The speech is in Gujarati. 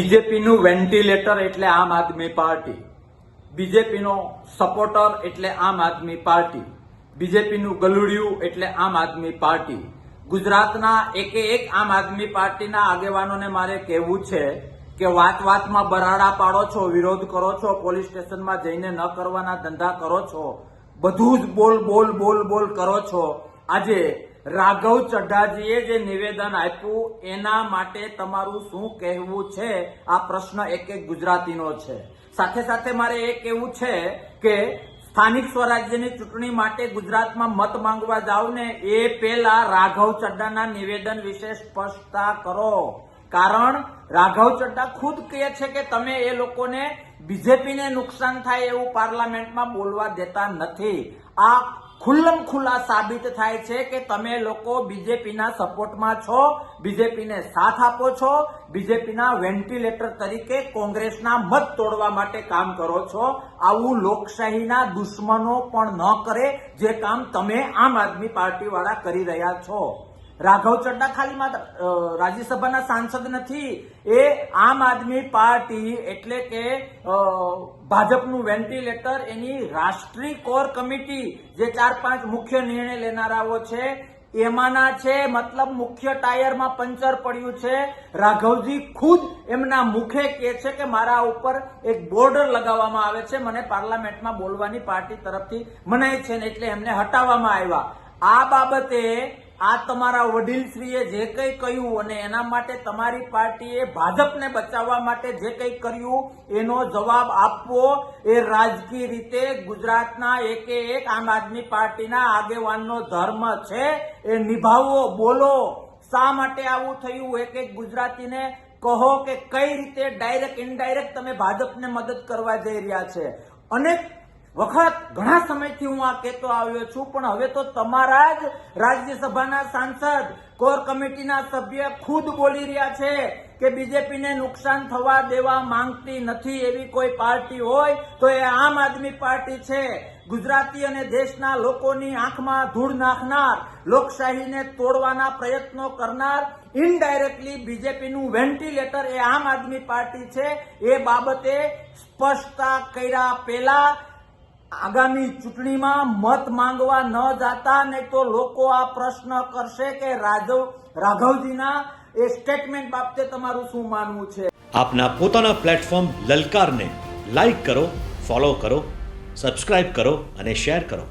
બીજેપીનું વેન્ટિલેટર એટલે આમ આદમી પાર્ટી, બીજેપીનો સપોર્ટર એટલે આમ આદમી પાર્ટી, બીજેપીનું ગલુડિયું એટલે આમ આદમી પાર્ટી. ગુજરાતના એકે એક આમ આદમી પાર્ટીના આગેવાનોને મારે કહેવું છે કે વાત વાતમાં બરાડા પાડો છો, વિરોધ કરો છો, પોલીસ સ્ટેશનમાં જઈને ન કરવાના ધંધા કરો છો, બધું જ બોલ બોલ બોલ બોલ કરો છો. આજે રાઘવ ચઢ્ઢાજીએ જે નિવેદન આપ્યું એના માટે તમારું શું કહેવું છે? આ પ્રશ્ન એક એક ગુજરાતીનો છે. સાથે સાથે મારે એ કહેવું છે કે સ્થાનિક સ્વરાજ્યની ચૂંટણી માટે ગુજરાતમાં મત માંગવા જાવ ને એ પહેલા રાઘવ ચઢ્ઢાના નિવેદન વિશે સ્પષ્ટતા કરો. કારણ રાઘવ ચઢ્ઢા ખુદ કહે છે કે તમે એ લોકોને બીજેપીને નુકસાન થાય એવું પાર્લામેન્ટમાં બોલવા દેતા નથી. આ ખુલ્લમ ખુલ્લા સાબિત થાય છે કે તમે લોકો બીજેપીના સપોર્ટમાં છો, બીજેપીને સાથ આપો છો, બીજેપીના વેન્ટિલેટર તરીકે કોંગ્રેસના મત તોડવા માટે કામ કરો છો. આવું લોકશાહીના દુશ્મનો પણ ન કરે જે કામ તમે આમ આદમી પાર્ટી વાળા કરી રહ્યા છો. રાઘવ ચઢ્ઢા ખાલી માત્ર રાજ્યસભાના સાંસદ નથી, એ આમ આદમી પાર્ટી એટલે કે ભાજપનું વેન્ટિલેટર, એની રાષ્ટ્રીય કોર કમિટી જે 4-5 મુખ્ય નિર્ણય લેનારાઓ છે એમાંના છે. મતલબ મુખ્ય ટાયરમાં પંચર પડ્યું છે. રાઘવજી ખુદ એમના મુખે કહે છે કે મારા ઉપર એક બોર્ડર લગાવવામાં આવે છે, મને પાર્લામેન્ટમાં બોલવાની પાર્ટી તરફથી મનાય છે ને એટલે એમને હટાવવામાં આવ્યા. આ બાબતે આ તમારા વડીલશ્રીએ જે કંઈ કહ્યું અને એના માટે તમારી પાર્ટીએ ભાજપને બચાવવા માટે જે કંઈ કર્યું એનો જવાબ આપવો એ રાજકીય રીતે ગુજરાતના એકે એક આમ આદમી પાર્ટીના આગેવાનનો ધર્મ છે. એ નિભાવવો. બોલો શા માટે આવું થયું? એક એક ગુજરાતીને કહો કે કઈ રીતે ડાયરેક્ટ ઇનડાયરેક્ટ તમે ભાજપને મદદ કરવા જઈ રહ્યા છે. અનેક વખત ઘણા સમયથી હું આ કહેતો આવ્યો છું, પણ હવે તો તમારા જ રાજ્યસભાના સાંસદ, કોર કમિટીના સભ્ય ખુદ બોલી રહ્યા છે કે બીજેપીને નુકસાન થવા દેવા માંગતી નથી. એવી કોઈ પાર્ટી હોય તો એ આમ આદમી પાર્ટી છે. ગુજરાતી અને દેશના લોકોની આંખમાં ધૂળ નાખનાર, લોકશાહીને તોડવાના પ્રયત્નો કરનાર, ઇનડાયરેક્ટલી બીજેપીનું વેન્ટિલેટર એ આમ આદમી પાર્ટી છે. એ બાબતે સ્પષ્ટતા કર્યા પહેલા આગામી ચૂંટણીમાં મત માંગવા ન જાતા, નહીં તો લોકો આ પ્રશ્ન કરશે કે રાઘવજીના એ સ્ટેટમેન્ટ બાબતે તમારું શું માનવું છે. આપના પોતાના પ્લેટફોર્મ લલકારને લાઈક કરો, ફોલો કરો, સબસ્ક્રાઇબ કરો અને શેર કરો.